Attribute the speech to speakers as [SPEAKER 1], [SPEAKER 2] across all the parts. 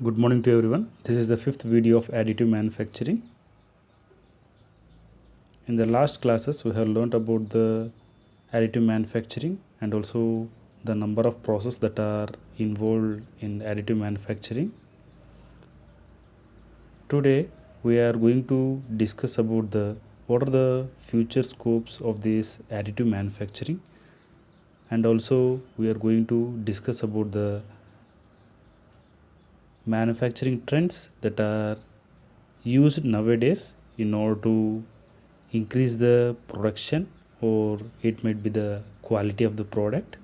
[SPEAKER 1] Good morning to everyone. This is the fifth video of additive manufacturing. In the last classes, we have learned about the additive manufacturing and also the number of processes that are involved in additive manufacturing. Today, we are going to discuss about what are the future scopes of this additive manufacturing, and also we are going to discuss about the manufacturing trends that are used nowadays in order to increase the production, or it might be the quality of the product.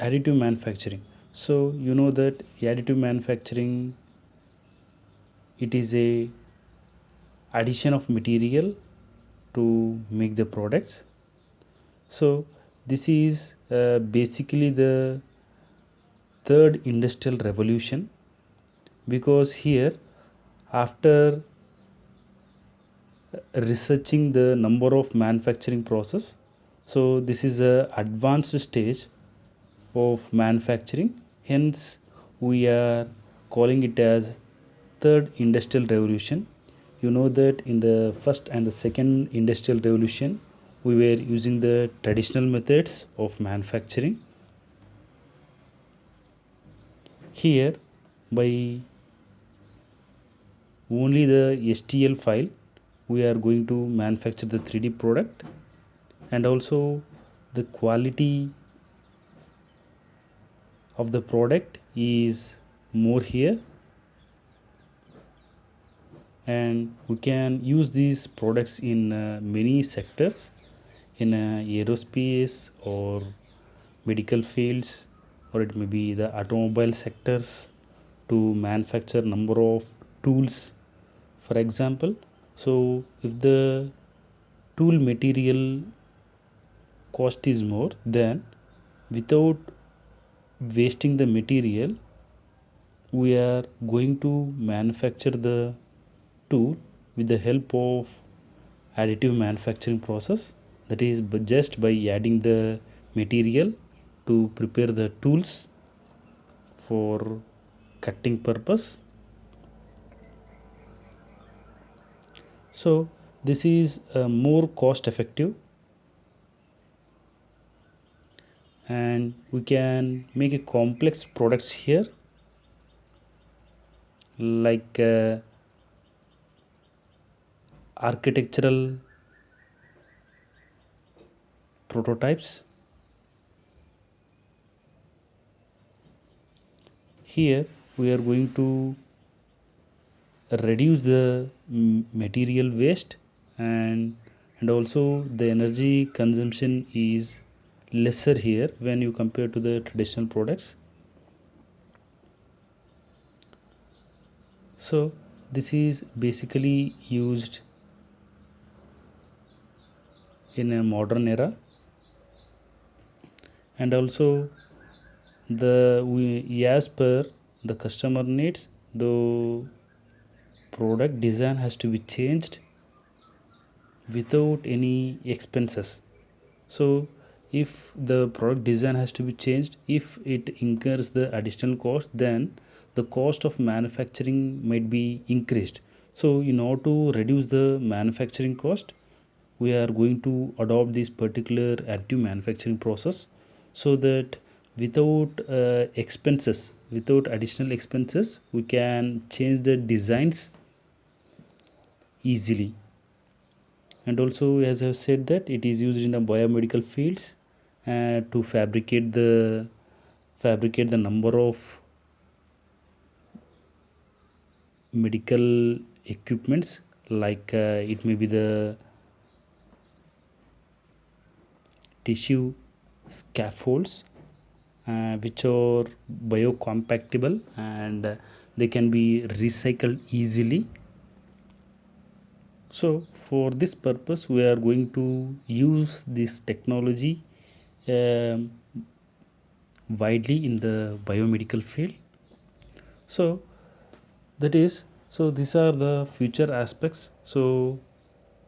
[SPEAKER 1] Additive manufacturing, so you know that additive manufacturing, it is a addition of material to make the products. So this is basically the third industrial revolution, because here, after researching the number of manufacturing process, so this is a advanced stage of manufacturing, hence we are calling it as third industrial revolution. You know that in the first and the second industrial revolution, we were using the traditional methods of manufacturing. Here, by only the STL file, we are going to manufacture the 3D product, and also the quality of the product is more here, and we can use these products in many sectors, in aerospace or medical fields, or it may be the automobile sectors, to manufacture number of tools, for example. So if the tool material cost is more, then without wasting the material, we are going to manufacture the tool with the help of additive manufacturing process, that is just by adding the material to prepare the tools for cutting purpose. So this is more cost effective, and we can make a complex products here, like architectural prototypes. Here we are going to reduce the material waste, and also the energy consumption is lesser here when you compare to the traditional products. So this is basically used in a modern era, and also as per the customer needs, the product design has to be changed without any expenses. So if the product design has to be changed, if it incurs the additional cost, then the cost of manufacturing might be increased. So in order to reduce the manufacturing cost, we are going to adopt this particular additive manufacturing process, so that without without additional expenses, we can change the designs easily. And also, as I've said, that it is used in the biomedical fields to fabricate the number of medical equipments, like it may be the tissue scaffolds, which are biocompatible, and they can be recycled easily. So for this purpose, we are going to use this technology um, widely in the biomedical field. So that is, so these are the future aspects. So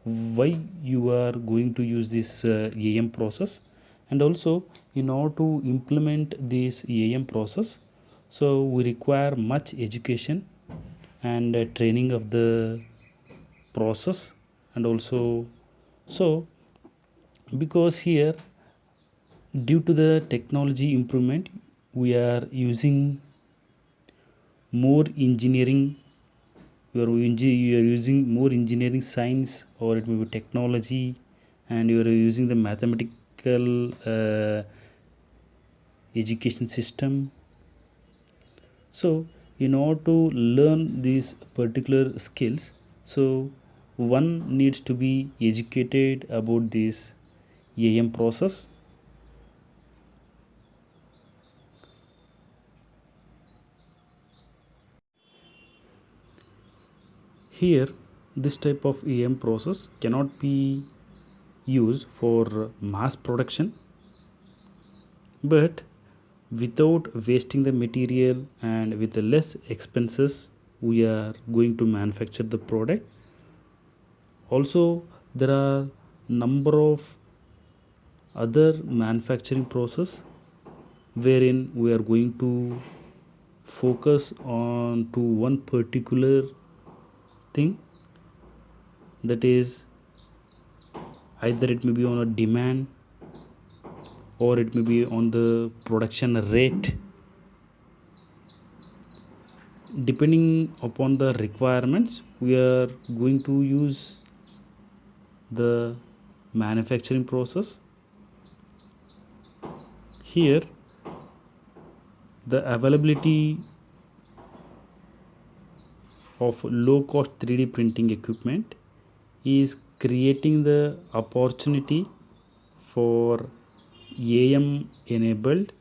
[SPEAKER 1] why you are going to use this AM process, And also, in order to implement this EAM process, so we require much education and training of the process. And also, so because here, due to the technology improvement, we are using more engineering, you are using more engineering science, or it may be technology, and you are using the mathematical education system. So in order to learn these particular skills, so one needs to be educated about this AM process. Here, this type of AM process cannot be used for mass production, but without wasting the material and with the less expenses, we are going to manufacture the product. Also, there are number of other manufacturing process wherein we are going to focus on to one particular thing, that is either it may be on a demand or it may be on the production rate. Depending upon the requirements, we are going to use the manufacturing process. Here, the availability of low cost 3D printing equipment is creating the opportunity for AM enabled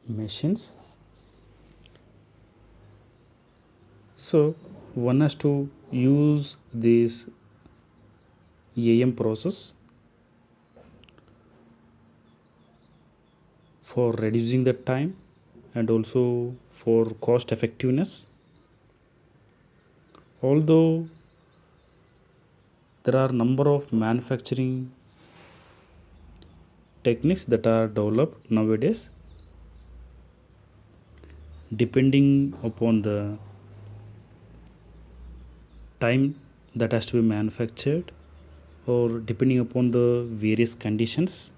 [SPEAKER 1] machines. So one has to use this AM process for reducing the time and also for cost effectiveness. Although there are number of manufacturing techniques that are developed nowadays, depending upon the time that has to be manufactured or depending upon the various conditions.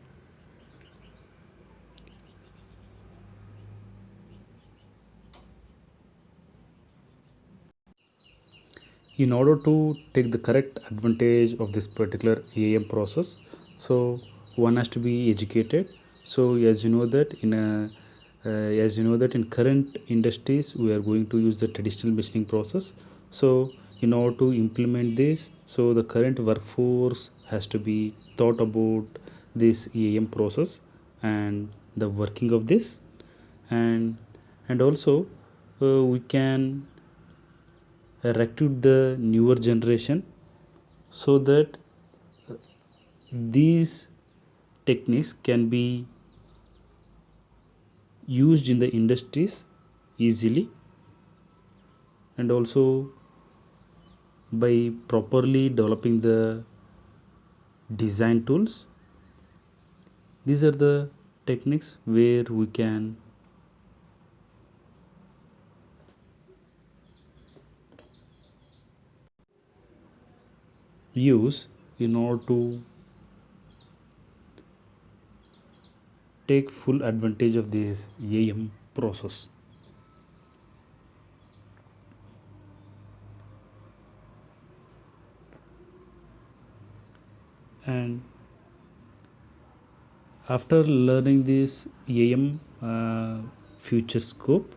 [SPEAKER 1] In order to take the correct advantage of this particular AM process, so one has to be educated. So as you know that in current industries we are going to use the traditional machining process. So in order to implement this, so the current workforce has to be thought about this AM process and the working of this. And also we can recruit the newer generation so that these techniques can be used in the industries easily. And also by properly developing the design tools, these are the techniques where we can use in order to take full advantage of this AM process. And after learning this AM future scope,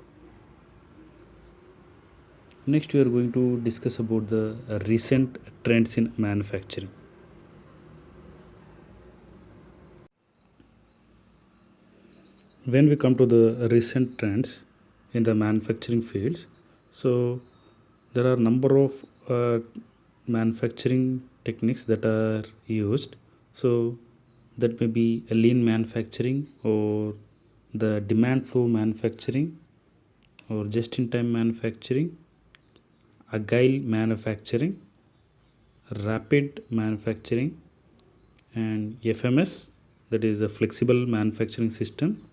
[SPEAKER 1] next we are going to discuss about the recent trends in manufacturing. When we come to the recent trends in the manufacturing fields, so there are number of manufacturing techniques that are used. So that may be a lean manufacturing or the demand flow manufacturing or just in time manufacturing, agile manufacturing, rapid manufacturing, and FMS, that is a flexible manufacturing system,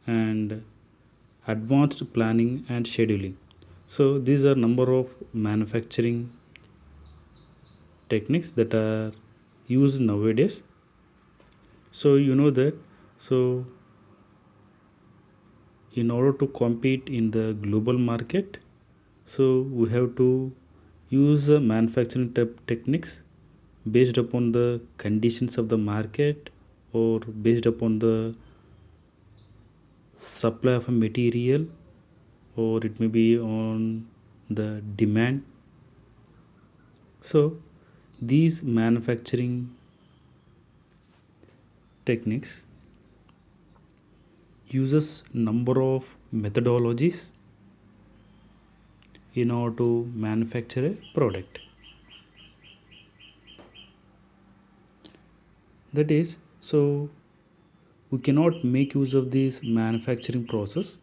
[SPEAKER 1] and advanced planning and scheduling. So these are number of manufacturing techniques that are used nowadays. So you know that, so in order to compete in the global market, so we have to use manufacturing techniques based upon the conditions of the market, or based upon the supply of a material, or it may be on the demand. So these manufacturing techniques uses number of methodologies in order to manufacture a product. That is, so we cannot make use of this manufacturing process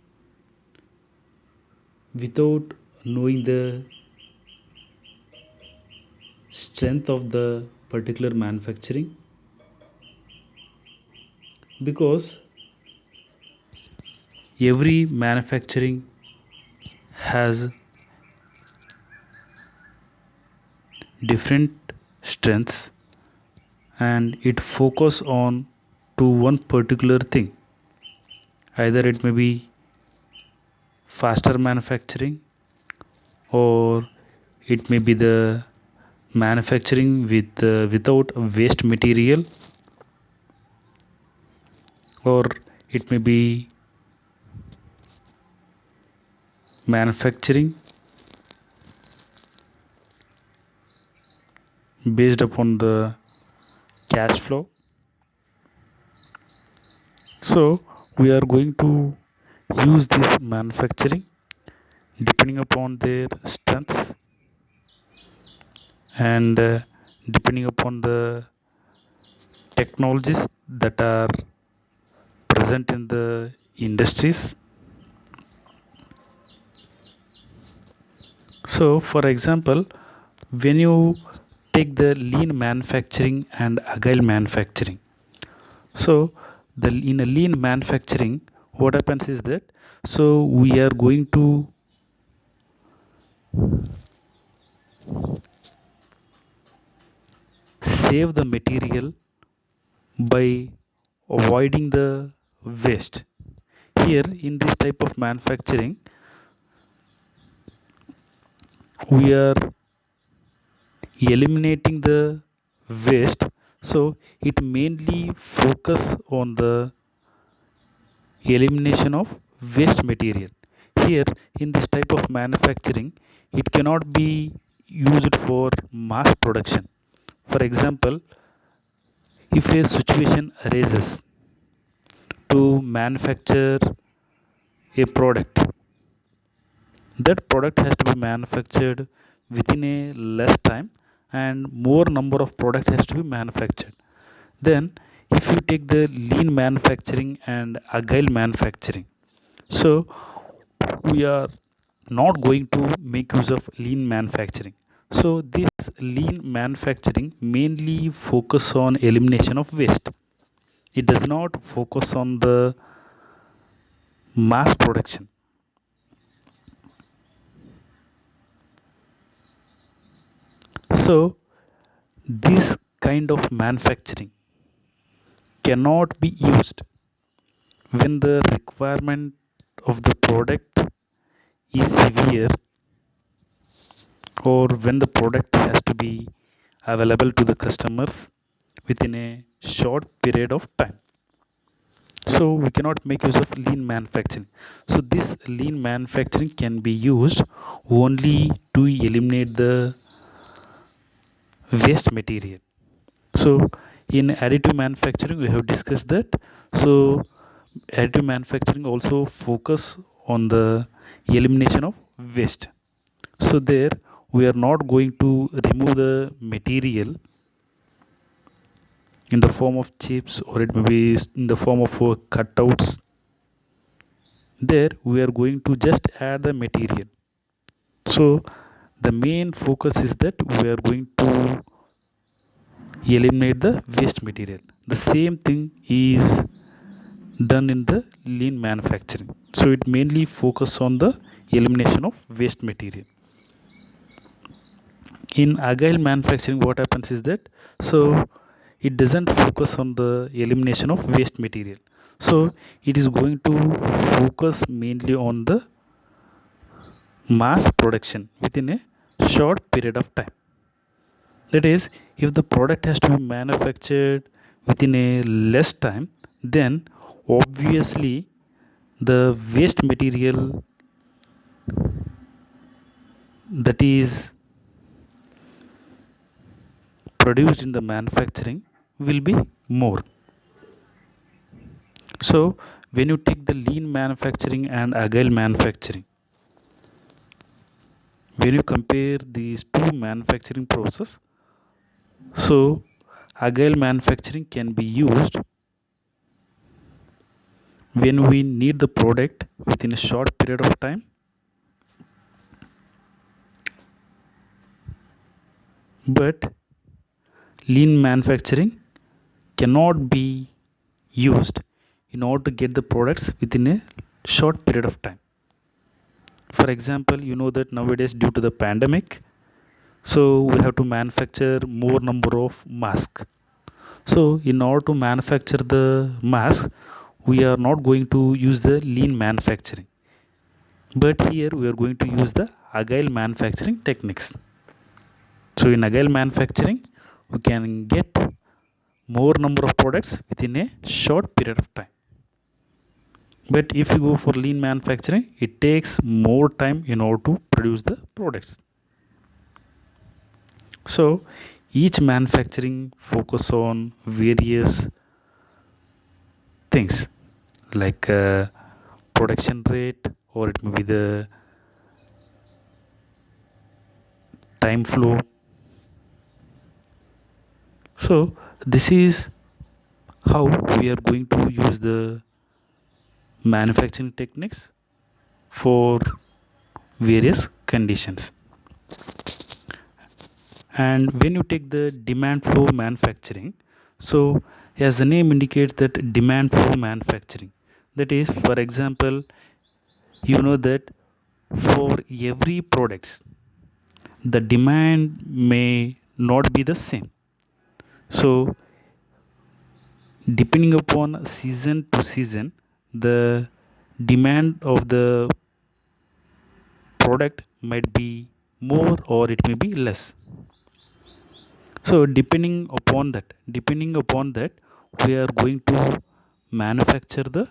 [SPEAKER 1] without knowing the strength of the particular manufacturing, because every manufacturing has different strengths, and it focus on to one particular thing. Either it may be faster manufacturing, or it may be the manufacturing with without waste material, or it may be manufacturing based upon the cash flow. So we are going to use this manufacturing depending upon their strengths, and depending upon the technologies that are present in the industries. So for example, when you take the lean manufacturing and agile manufacturing, so the in a lean manufacturing, what happens is that, so we are going to save the material by avoiding the waste. Here in this type of manufacturing, we are eliminating the waste. So it mainly focus on the elimination of waste material. Here in this type of manufacturing, it cannot be used for mass production. For example, if a situation arises to manufacture a product, that product has to be manufactured within a less time, and more number of product has to be manufactured. Then if you take the lean manufacturing and agile manufacturing, so we are not going to make use of lean manufacturing. So this lean manufacturing mainly focus on elimination of waste. It does not focus on the mass production. So this kind of manufacturing cannot be used when the requirement of the product is severe, or when the product has to be available to the customers within a short period of time. So we cannot make use of lean manufacturing. So this lean manufacturing can be used only to eliminate the waste material. So in additive manufacturing we have discussed that. So additive manufacturing also focus on the elimination of waste. So there we are not going to remove the material in the form of chips, or it may be in the form of cutouts. There we are going to just add the material. So the main focus is that we are going to eliminate the waste material. The same thing is done in the lean manufacturing. So it mainly focus on the elimination of waste material. In agile manufacturing, what happens is that, so it doesn't focus on the elimination of waste material. So it is going to focus mainly on the mass production within a short period of time. That is, if the product has to be manufactured within a less time, then obviously the waste material that is produced in the manufacturing will be more. So when you take the lean manufacturing and agile manufacturing, when you compare these two manufacturing process, so agile manufacturing can be used when we need the product within a short period of time, but lean manufacturing cannot be used in order to get the products within a short period of time. For example, you know that nowadays due to the pandemic, so we have to manufacture more number of masks. So in order to manufacture the mask, we are not going to use the lean manufacturing, but here we are going to use the agile manufacturing techniques. So in agile manufacturing, we can get more number of products within a short period of time. But if you go for lean manufacturing, it takes more time in order to produce the products. So each manufacturing focus on various things like production rate, or it may be the time flow. So this is how we are going to use the manufacturing techniques for various conditions. And when you take the demand flow manufacturing, so as the name indicates, that demand flow manufacturing, that is, for example, you know that for every products the demand may not be the same. So depending upon season to season, the demand of the product might be more or it may be less. So depending upon that we are going to manufacture the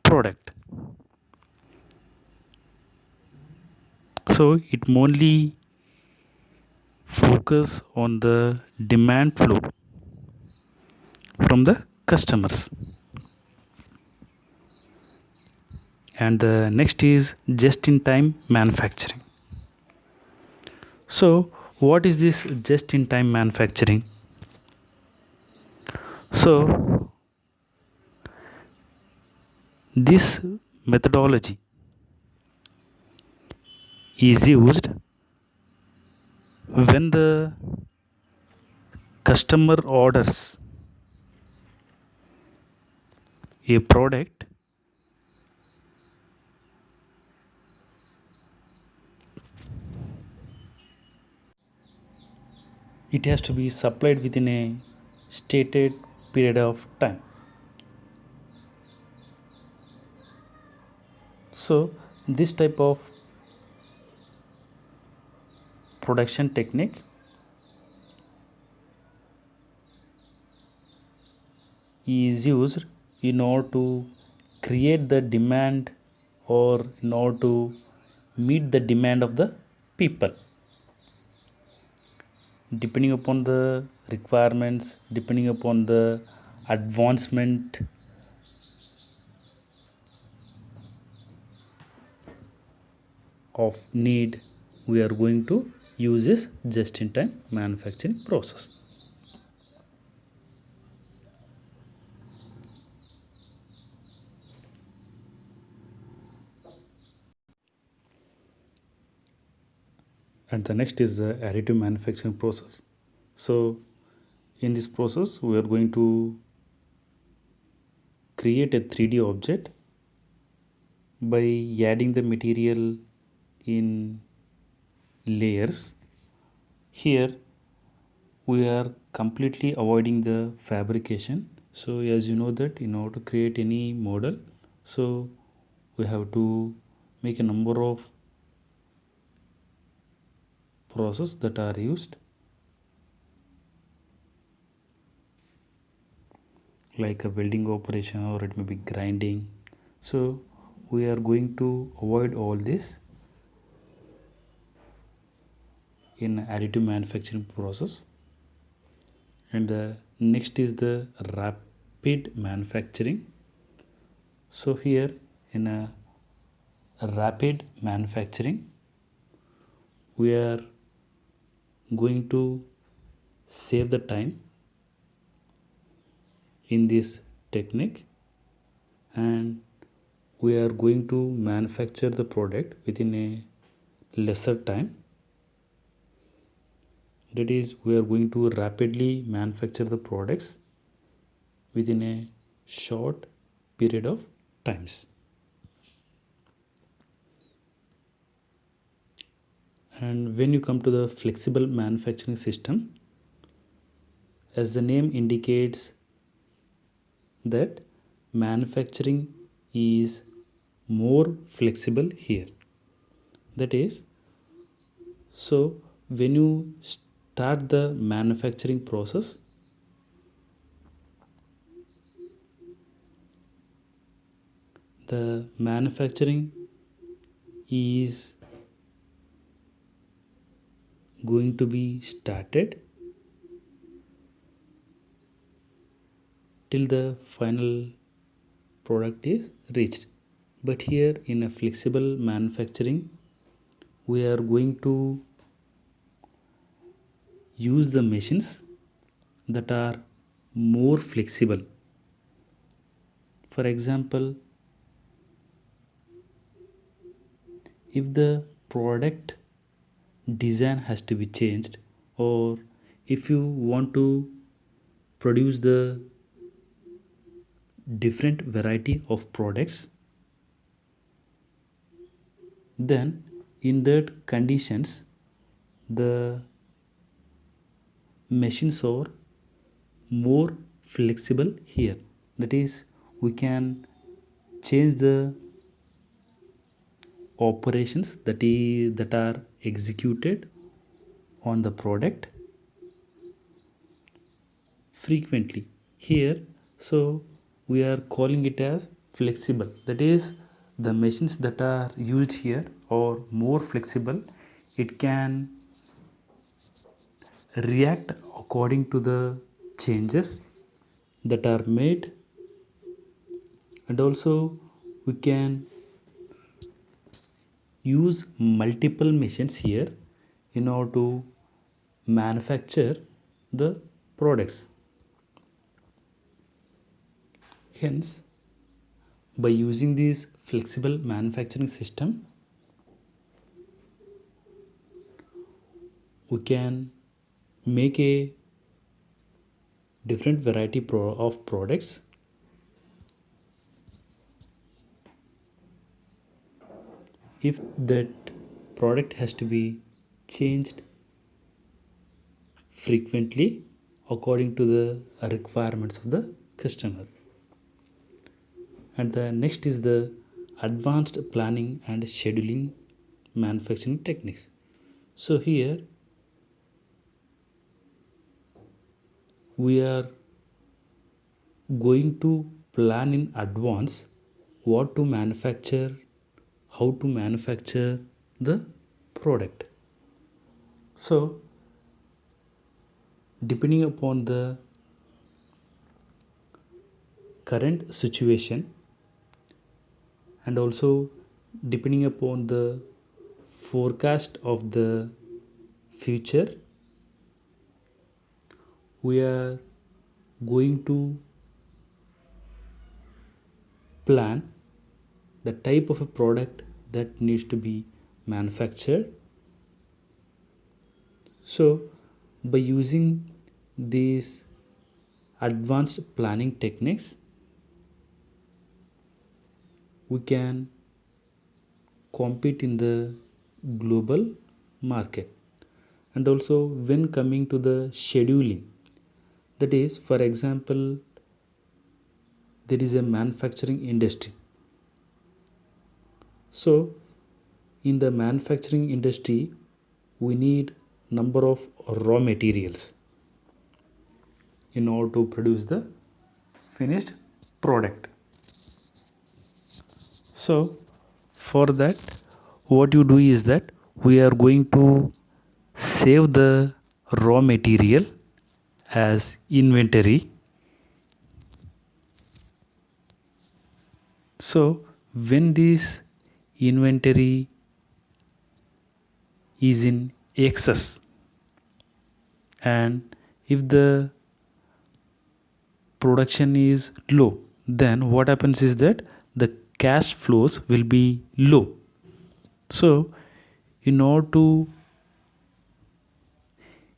[SPEAKER 1] product. So it mainly focus on the demand flow from the customers. And the next is just in time manufacturing. So what is this just in time manufacturing? So this methodology is used when the customer orders a product, it has to be supplied within a stated period of time. So this type of production technique is used in order to create the demand, or in order to meet the demand of the people, depending upon the requirements, depending upon the advancement of need, we are going to use this just in time manufacturing process. And the next is the additive manufacturing process. So In this process we are going to create a 3D object by adding the material in layers. Here we are completely avoiding the fabrication. So as you know that in order to create any model, so we have to make a number of process that are used, like a welding operation or it may be grinding. So we are going to avoid all this in additive manufacturing process. And the next is the rapid manufacturing. So here in a rapid manufacturing we are going to save the time in this technique, and we are going to manufacture the product within a lesser time. That is, we are going to rapidly manufacture the products within a short period of times. And when you come to the flexible manufacturing system, as the name indicates that manufacturing is more flexible here. That is, so when you start the manufacturing process, the manufacturing is going to be started till the final product is reached. But here in a flexible manufacturing we are going to use the machines that are more flexible. For example, if the product design has to be changed, or if you want to produce the different variety of products, then in that conditions the machines are more flexible here. That is, we can change the operations that are executed on the product frequently here. So we are calling it as flexible. That is, the machines that are used here are more flexible. It can react according to the changes that are made, and also we can use multiple machines here in order to manufacture the products. Hence, by using this flexible manufacturing system, we can make a different variety of products. If that product has to be changed frequently according to the requirements of the customer. And the next is the advanced planning and scheduling manufacturing techniques. So here we are going to plan in advance what to manufacture, how to manufacture the product. So depending upon the current situation, and also depending upon the forecast of the future, we are going to plan the type of a product that needs to be manufactured. So by using these advanced planning techniques, we can compete in the global market. And also when coming to the scheduling, that is, for example, there is a manufacturing industry. So in the manufacturing industry, we need number of raw materials in order to produce the finished product. So for that, what you do is that we are going to save the raw material as inventory. So when this inventory is in excess, and if the production is low, then what happens is that the cash flows will be low. So in order to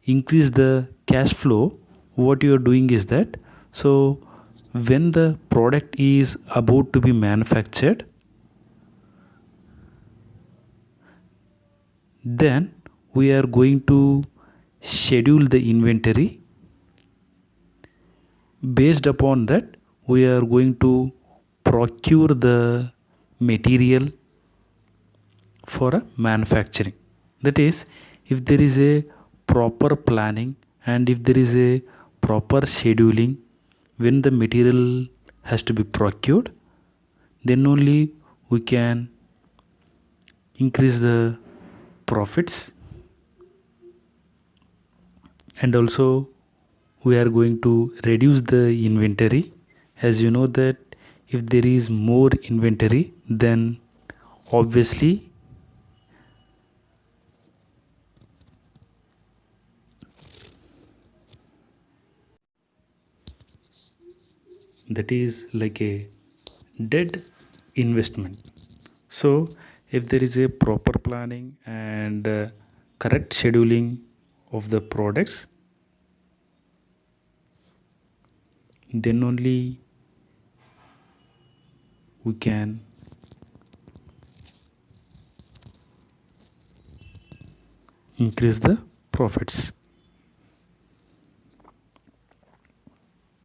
[SPEAKER 1] increase the cash flow, what you are doing is that, so when the product is about to be manufactured, then we are going to schedule the inventory. Based upon that, we are going to procure the material for a manufacturing. That is, if there is a proper planning and if there is a proper scheduling when the material has to be procured, then only we can increase the profits. And also we are going to reduce the inventory. As you know that if there is more inventory, then obviously that is like a dead investment. So if there is a proper planning and correct scheduling of the products, then only we can increase the profits.